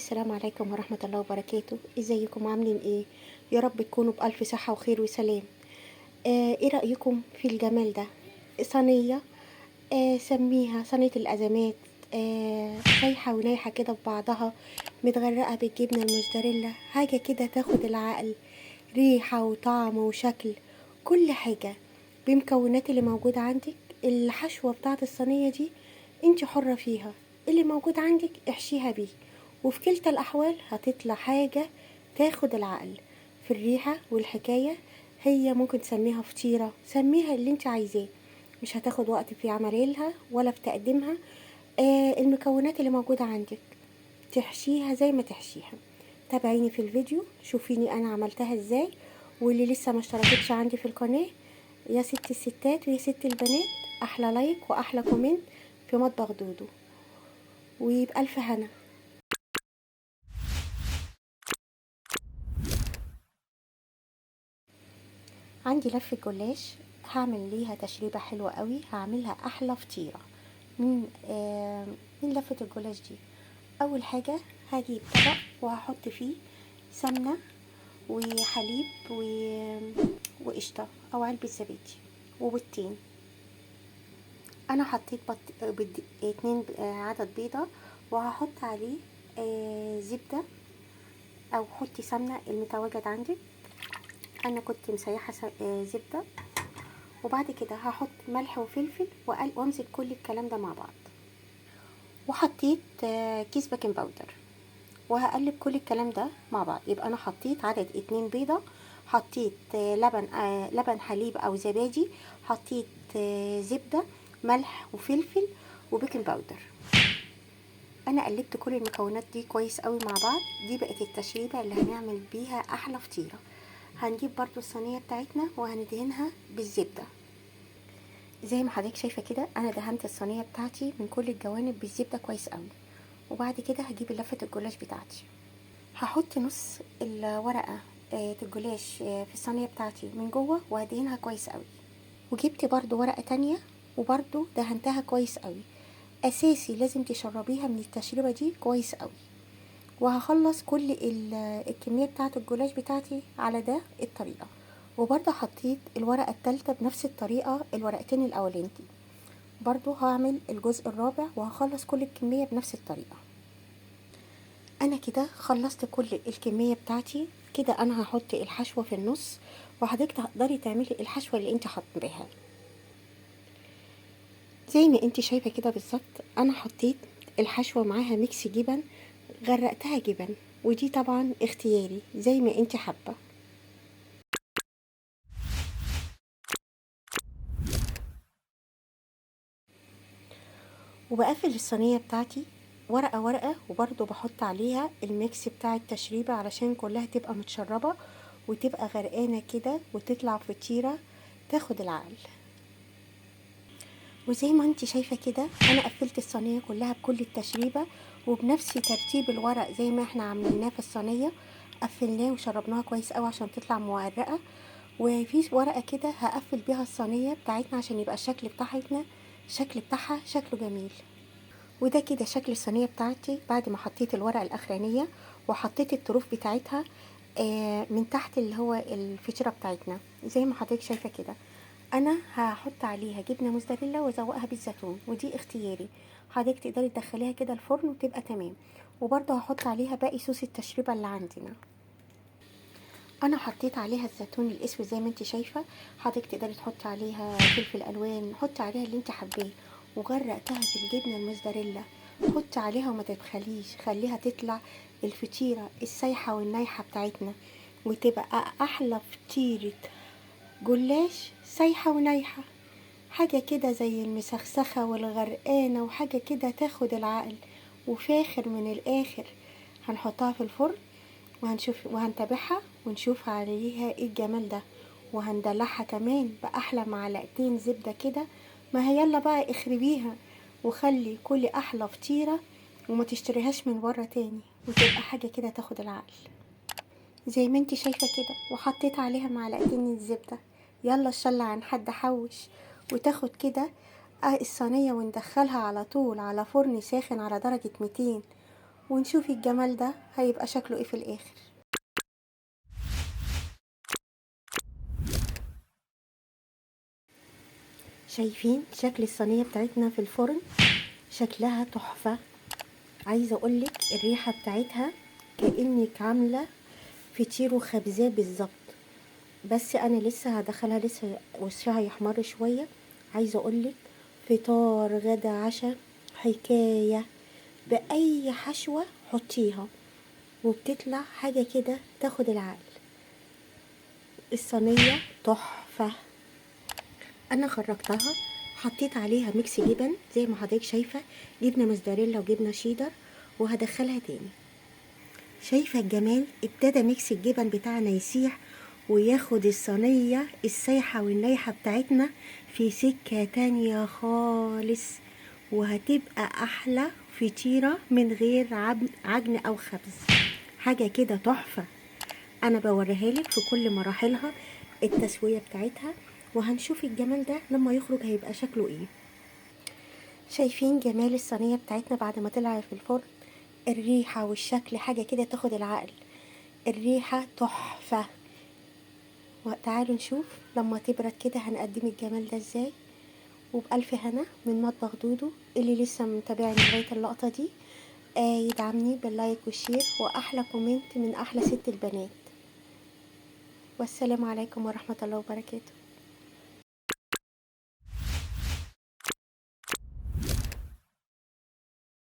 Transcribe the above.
السلام عليكم ورحمة الله وبركاته. ازيكم عاملين ايه؟ يا رب تكونوا بألف صحة وخير وسلام. ايه رأيكم في الجمال ده؟ صينية، سميها صينية الأزمات. سايحة ونايحة كده في بعضها، متغرقة بالجبنة الموزاريلا، حاجة كده تاخد العقل، ريحة وطعم وشكل، كل حاجة بمكونات اللي موجودة عندك. الحشوة بتاعت الصينية دي انت حرة فيها، اللي موجود عندك احشيها بيه، وفي كلتا الأحوال هتطلع حاجة تاخد العقل في الريحة والحكاية. هي ممكن تسميها فطيرة، سميها اللي انت عايزاه، مش هتاخد وقت في عملها ولا في تقديمها. المكونات اللي موجودة عندك تحشيها زي ما تحشيها. تابعيني في الفيديو، شوفيني انا عملتها ازاي. واللي لسه ما اشتركتش عندي في القناة، يا ست الستات ويا ست البنات، احلى لايك واحلى كومنت في مطبخ دودو، وبألف هنا. عندي لفة جلاش، هعمل ليها تشريبة حلوة قوي، هعملها احلى فطيرة من لفة الجلاش دي. اول حاجة هجيب طبق وهحط فيه سمنة وحليب وقشطة او علبة زبادي وبيضتين. انا حطيت اتنين عدد بيضة، وهحط عليه زبدة او حطي سمنة المتواجد عندك. انا كنت مسيحة زبدة. وبعد كده هحط ملح وفلفل وامزج كل الكلام ده مع بعض. وحطيت كيس بيكنج باودر، وهقلب كل الكلام ده مع بعض. يبقى انا حطيت عدد 2 بيضة، حطيت لبن حليب او زبادي، حطيت زبدة، ملح وفلفل وبيكنج باودر. انا قلبت كل المكونات دي كويس قوي مع بعض. دي بقت التشريبة اللي هنعمل بيها احلى فطيرة. هنجيب برضو الصينية بتاعتنا وهندهنها بالزبدة زي ما حضرتك شايفة كده. انا دهنت الصينية بتاعتي من كل الجوانب بالزبدة كويس قوي. وبعد كده هجيب لفة الجلاش بتاعتي، هحط نص الورقة الجلاش في الصينية بتاعتي من جوه وهدهنها كويس قوي. وجبت برضو ورقة تانية وبرضو دهنتها كويس قوي. اساسي لازم تشربيها من التشريبة دي كويس قوي. وهخلص كل الكمية بتاعة الجلاش بتاعتي على ده الطريقة. وبرضو حطيت الورقة التالتة بنفس الطريقة، الورقتين الاولين دي برضو هعمل الجزء الرابع وهخلص كل الكمية بنفس الطريقة. انا كده خلصت كل الكمية بتاعتي. كده انا هحط الحشوة في النص، وحضرتك تقدري تعملي الحشوة اللي انت حاطاها زي ما انت شايفة كده بالظبط. انا حطيت الحشوة معاها ميكس جبن، غرقتها جبن، ودي طبعا اختياري زي ما انت حابة. وبقفل الصينية بتاعتي ورقة ورقة، وبرضو بحط عليها الميكس بتاع التشريبة علشان كلها تبقى متشربة وتبقى غرقانة كده وتطلع فطيرة تاخد العقل. وزي ما انت شايفة كده انا قفلت الصينية كلها بكل التشريبة، وبنفس ترتيب الورق زي ما احنا عملناه في الصينية قفلناه وشربناها كويس قوي عشان تطلع مورقة. وفي ورقة كده هقفل بيها الصينية بتاعتنا عشان يبقى الشكل بتاعها شكله جميل. وده كده شكل الصينية بتاعتي بعد ما حطيت الورقة الاخرانية وحطيت الطروف بتاعتها من تحت اللي هو الفطيرة بتاعتنا زي ما حضرتك شايفة كده. انا هحط عليها جبنه موزاريلا وازوقها بالزيتون، ودي اختياري، حضرتك تقدري تدخليها كده الفرن وتبقى تمام. وبرضه هحط عليها باقي صوص التشريبه اللي عندنا. انا حطيت عليها الزيتون الاسود زي ما انت شايفه، حضرتك تقدري تحطي عليها فلفل الوان، حطي عليها اللي انت حباه. وغرقتها في الجبنه الموزاريلا، حطي عليها وما تبخليش، خليها تطلع الفطيره السايحه والنايحه بتاعتنا، وتبقى احلى فطيره جلاش سايحه ونايحه، حاجة كده زي المسخسخة والغرقانة، وحاجة كده تاخد العقل وفاخر من الآخر. هنحطها في الفرن وهنشوف وهنتابعها ونشوف عليها ايه الجمال ده. وهندلعها كمان بأحلى معلقتين زبدة كده. ما هي يلا بقى اخربيها وخلي كل أحلى فطيرة، وما تشتريهاش من بره تاني، وتبقى حاجة كده تاخد العقل زي ما انت شايفة كده. وحطيت عليها معلقتين الزبدة. يلا الشلة عن حد حوش، وتاخد كده الصينية وندخلها على طول على فرن ساخن على درجة 200 ونشوف الجمال ده هيبقى شكله ايه في الاخر. شايفين شكل الصينية بتاعتنا في الفرن؟ شكلها تحفة. عايزة اقولك الريحة بتاعتها كأنك عاملة فطير وخبزاه بالظبط. بس انا لسه هدخلها، لسه وشها يحمر شوية. عايزة اقولك فطار غدا عشاء حكاية، بأي حشوة حطيها وبتطلع حاجة كده تاخد العقل. الصينية تحفة. انا خرجتها، حطيت عليها ميكس جبن زي ما حضرتك شايفة، جبنة موزاريلا وجبنة شيدر، وهدخلها تاني. شايفة الجمال؟ ابتدى ميكس الجبن بتاعنا يسيح وياخد الصينية السايحة والنايحة بتاعتنا في سكة تانية خالص، وهتبقى احلى فطيرة من غير عجن او خبز. حاجة كده تحفة. انا بوريها لك في كل مراحلها التسوية بتاعتها، وهنشوف الجمال ده لما يخرج هيبقى شكله ايه. شايفين جمال الصينية بتاعتنا بعد ما طلعت في الفرن؟ الريحة والشكل حاجة كده تاخد العقل. الريحة تحفة. وتعالوا نشوف لما تبرد كده هنقدم الجمال ده ازاي. وبألف هنا من مطبخ دودو. اللي لسه متابعني لغاية اللقطة دي يدعمني باللايك والشير، وأحلى كومنت من أحلى ست البنات. والسلام عليكم ورحمة الله وبركاته.